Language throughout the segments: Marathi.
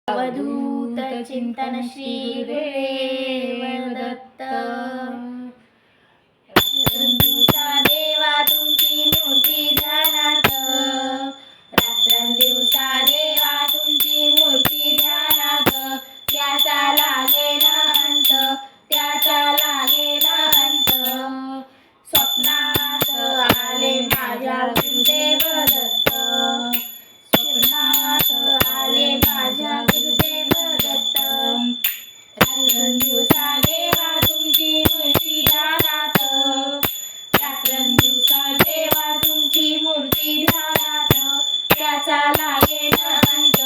अवधूत चिंतन श्री गुरुदेव दत्त। रात्रंदिवसा देवा तुमची मूर्ती ध्यानात, रात्रंदिवसा देवा तुमची मूर्ती ध्यानात, त्याचा लागेना अंत, त्याचा लागेना अंत। स्वप्नात आले माझ्या गुरुदेव दत्त, स्वप्नात आले माझ्या गुरुदेव दत्त। रात्रंदिवसा देवा तुमची मूर्ती ध्यानात, रात्रंदिवसा देवा तुमची मूर्ती ध्यानात, त्याचा लागेना अंत,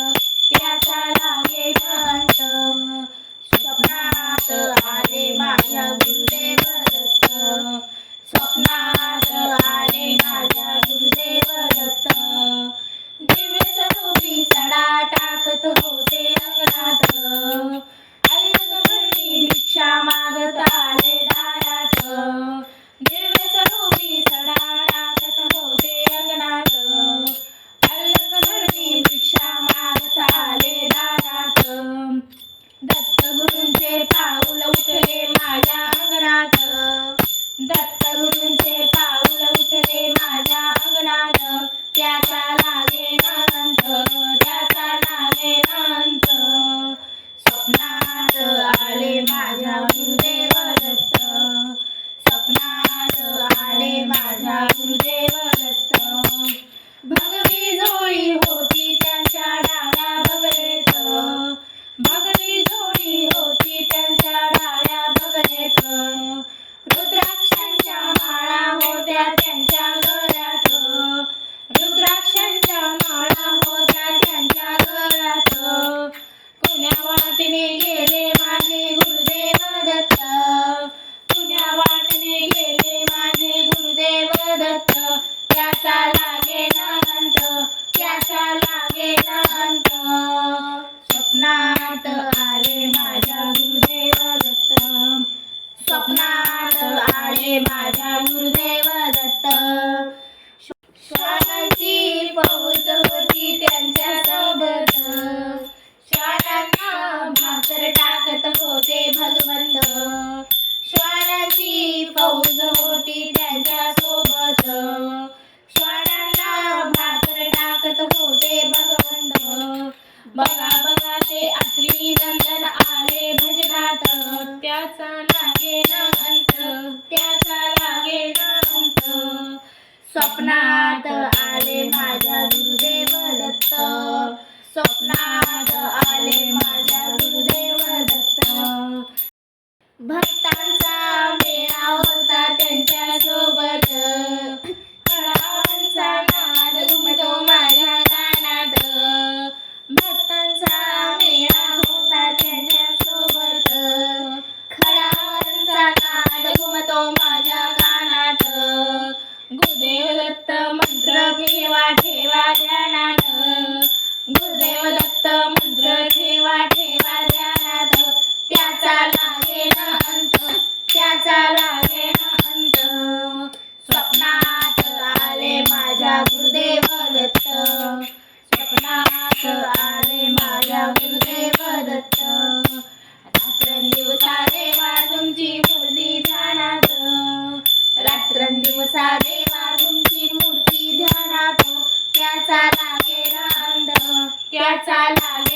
त्याचा लागेना अंत। स्वप्नात आले माझ्या गुरुदेव दत्त, स्वप्नात आले माझ्या गुरुदेव दत्त। दिव्य स्वरूपी सडा टाकत होते अंगणात, अल्लकभरणी भिक्षा मागत आले दारात। दिव्य स्वरूपी सडा टाकत होते अंगणात, अल्लकभरणी भिक्षा मागत आले दारात। दत्तगुरूंचे पाऊल उठले माझ्या अंगणात, दत्तगुरूंचे पाऊल उठले माझ्या अंगणात, त्याचा लागेना अंत, त्याचा लागेना अंत। स्वप्नात आले माझ्या गुरुदेव दत्त, स्वप्नात आले माझ्या गुरुदेव दत्त। भगवी जोडी होती त्यांच्या डाव्या बगलेत, भगवी जोडी होती त्यांच्या डाव्या बगलेत। रुद्राक्षांच्या माळा होत्या त्यांच्या गळ्यात, रुद्राक्षांच्या माळा होत्या त्यांच्या गळ्यात। कुण्या वाटेने गेले माझे गुरुदेव दत्त, कुण्या वाटेने गेले माझे गुरुदेव दत्त, त्याचा लागेना अंत, त्याचा लागेना अंत। स्वप्नात आले माझ्या गुरुदेव दत्त, स्वप्नात आले माझ्या गुरुदेव दत्त। श्वानांची फौज होती त्यांच्या सोबत, श्वानांना भाकर टाकत होते भगवंत, श्वानांची फौज होती त्यांच्या सोबत, श्वानांना भाकर टाकत होते भगवंत। बघा बघा ते अश्विनी नंदन आले भजनात, त्याचा लागेना अंत, त्याचा लागेना अंत। स्वप्नात आले माझ्या गुरुदेव दत्त, स्वप्नात आले माझ्या गुरुदेव दत्त। भक्तांचा मेळा होता त्यांच्या सोबत, हळांचा नाद घुमतो माझ्या कानात, भक्तांचा मेळा होता त्यांच्या सोबत, खडांचा नाद घुमतो माझ्या कानात। गुरुदेव दत्त मंत्र ठेवा ठेवा ध्यानात, गुरुदेव दत्त मंत्र ठेवा ठेवा ध्यानात, त्याचा लागेना अंत, त्याचा लागेना अंत। स्वप्नात आले माझ्या गुरुदेव दत्त, स्वप्नात आले माझ्या गुरुदेव दत्त। रात्रंदिवसा देवा तुमची मूर्ती ध्यानात, रात्रंदिवसा देवा तुमची मूर्ती ध्यानात, त्याचा लागेना अंत, त्याचा लागेना